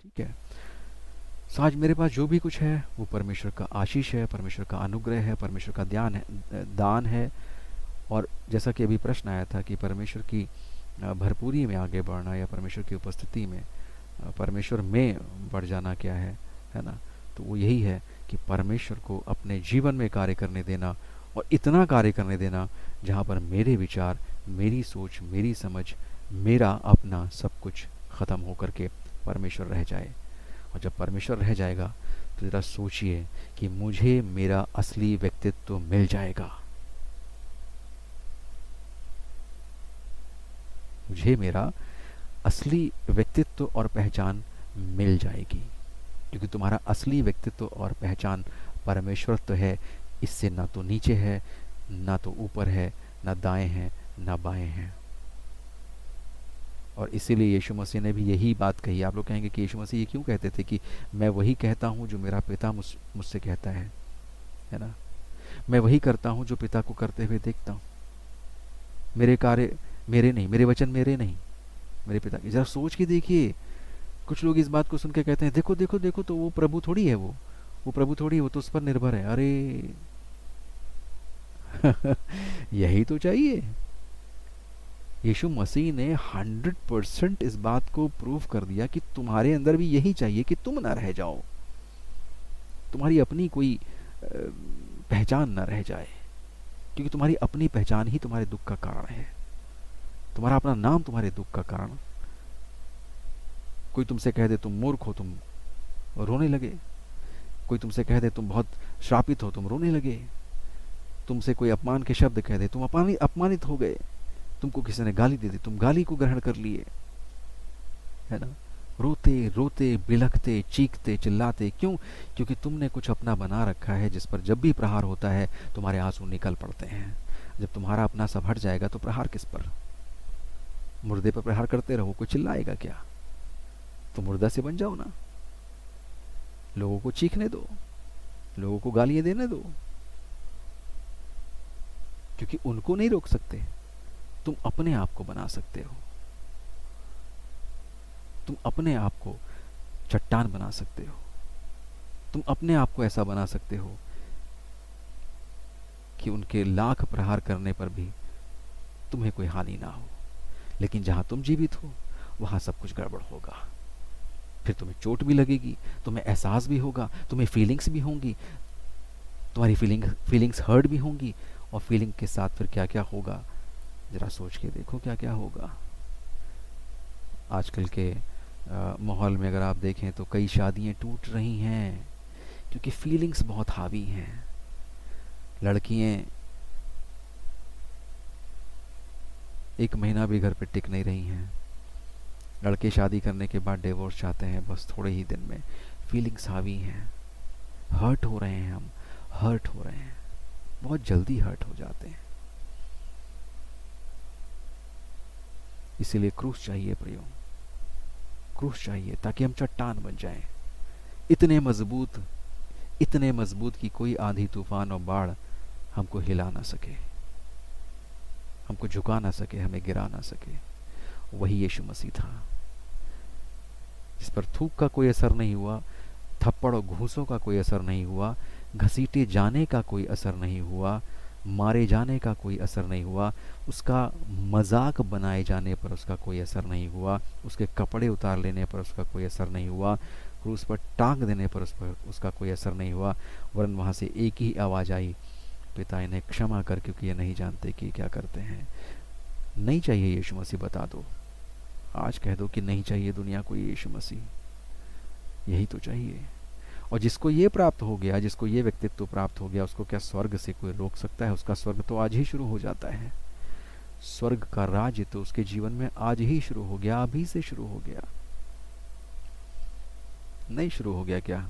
ठीक है। तो आज मेरे पास जो भी कुछ है वो परमेश्वर का आशीष है, परमेश्वर का अनुग्रह है, परमेश्वर का दान है। और जैसा कि अभी प्रश्न आया था कि परमेश्वर की भरपूरी में आगे बढ़ना या परमेश्वर की उपस्थिति में परमेश्वर में बढ़ जाना क्या है ना? तो वो यही है कि परमेश्वर को अपने जीवन में कार्य करने देना, और इतना कार्य करने देना जहाँ पर मेरे विचार, मेरी सोच, मेरी समझ, मेरा अपना सब कुछ ख़त्म होकर के परमेश्वर रह जाए। और जब परमेश्वर रह जाएगा तो ज़रा सोचिए कि मुझे मेरा असली व्यक्तित्व मिल जाएगा। मुझे मेरा असली व्यक्तित्व और पहचान मिल जाएगी, क्योंकि तुम्हारा असली व्यक्तित्व और पहचान परमेश्वर तो है। इससे ना तो नीचे है, ना तो ऊपर है, ना दाएं हैं, ना बाएं हैं। और इसीलिए यीशु मसीह ने भी यही बात कही। आप लोग कहेंगे कि यीशु मसीह ये क्यों कहते थे कि मैं वही कहता हूँ जो मेरा पिता मुझसे कहता है ना? मैं वही करता हूँ जो पिता को करते हुए देखता हूँ। मेरे कार्य मेरे नहीं, मेरे वचन मेरे नहीं, मेरे पिता के। जरा सोच के देखिए, कुछ लोग इस बात को सुन के कहते हैं देखो देखो देखो, तो वो प्रभु थोड़ी है, वो प्रभु थोड़ी है, वो तो उस पर निर्भर है। अरे यही तो चाहिए। यीशु मसीह ने 100% इस बात को प्रूव कर दिया कि तुम्हारे अंदर भी यही चाहिए कि तुम ना रह जाओ, तुम्हारी अपनी कोई पहचान ना रह जाए, क्योंकि तुम्हारी अपनी पहचान ही तुम्हारे दुख का कारण है। तुम्हारा अपना नाम तुम्हारे दुख का कारण। कोई तुमसे कह दे तुम मूर्ख हो, तुम रोने लगे। कोई तुमसे कह दे तुम बहुत श्रापित हो, तुम रोने लगे। तुमसे कोई अपमान के शब्द कह दे, तुम अपमानित हो गए। तुमको किसी ने गाली दे दी, तुम गाली को ग्रहण कर लिए, है ना? रोते रोते बिलखते चीखते चिल्लाते, क्यों? क्योंकि तुमने कुछ अपना बना रखा है जिस पर जब भी प्रहार होता है तुम्हारे आंसू निकल पड़ते हैं। जब तुम्हारा अपना सब हट जाएगा तो प्रहार किस पर? मुर्दे पर प्रहार करते रहो, कोई चिल्लाएगा क्या? तो मुर्दा से बन जाओ ना। लोगों को चीखने दो, लोगों को गालियां देने दो, क्योंकि उनको नहीं रोक सकते। तुम अपने आप को बना सकते हो। तुम अपने आप को चट्टान बना सकते हो। तुम अपने आप को ऐसा बना सकते हो कि उनके लाख प्रहार करने पर भी तुम्हें कोई हानि ना हो। लेकिन जहां तुम जीवित हो वहां सब कुछ गड़बड़ होगा। फिर तुम्हें चोट भी लगेगी, तुम्हें एहसास भी होगा, तुम्हें फीलिंग्स भी होंगी, तुम्हारी फीलिंग्स हर्ट भी होंगी। और फीलिंग के साथ फिर क्या क्या होगा, जरा सोच के देखो क्या क्या होगा। आजकल के माहौल में अगर आप देखें तो कई शादियां टूट रही हैं क्योंकि फीलिंग्स बहुत हावी हैं। लड़कियां एक महीना भी घर पे टिक नहीं रही हैं। लड़के शादी करने के बाद डिवोर्स चाहते हैं बस थोड़े ही दिन में। फीलिंग्स हावी हैं, हर्ट हो रहे हैं, हम हर्ट हो रहे हैं, बहुत जल्दी हर्ट हो जाते हैं। इसीलिए क्रूस चाहिए प्रियो, क्रूस चाहिए ताकि हम चट्टान बन जाएं। इतने मजबूत, इतने मजबूत कि कोई आंधी तूफान और बाढ़ हमको हिला ना सके, हमको झुका ना सके, हमें गिरा ना सके। वही यीशु मसीह था जिस पर थूक का कोई असर नहीं हुआ, थप्पड़ और घूसों का कोई असर नहीं हुआ, घसीटे जाने का कोई असर नहीं हुआ, मारे जाने का कोई असर नहीं हुआ, उसका मजाक बनाए जाने पर उसका कोई असर नहीं हुआ, उसके कपड़े उतार लेने पर उसका कोई असर नहीं हुआ, क्रूस पर टांग देने पर उसका कोई असर नहीं हुआ। वरन वहां से एक ही आवाज आई, पिता इन्हें क्षमा कर क्योंकि ये नहीं जानते कि क्या करते हैं। नहीं चाहिए यीशु मसीह, बता दो, आज कह दो कि नहीं चाहिए दुनिया को यीशु मसीह। यही तो चाहिए। और जिसको ये प्राप्त हो गया, जिसको ये व्यक्तित्व प्राप्त हो गया, उसको क्या स्वर्ग से कोई रोक सकता है? उसका स्वर्ग तो आज ही शुरू हो जाता है। स्वर्ग का राज्य तो उसके जीवन में आज ही शुरू हो गया, अभी से शुरू हो गया। नहीं शुरू हो गया क्या?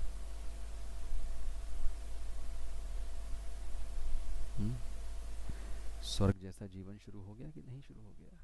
स्वर्ग जैसा जीवन शुरू हो गया कि नहीं शुरू हो गया?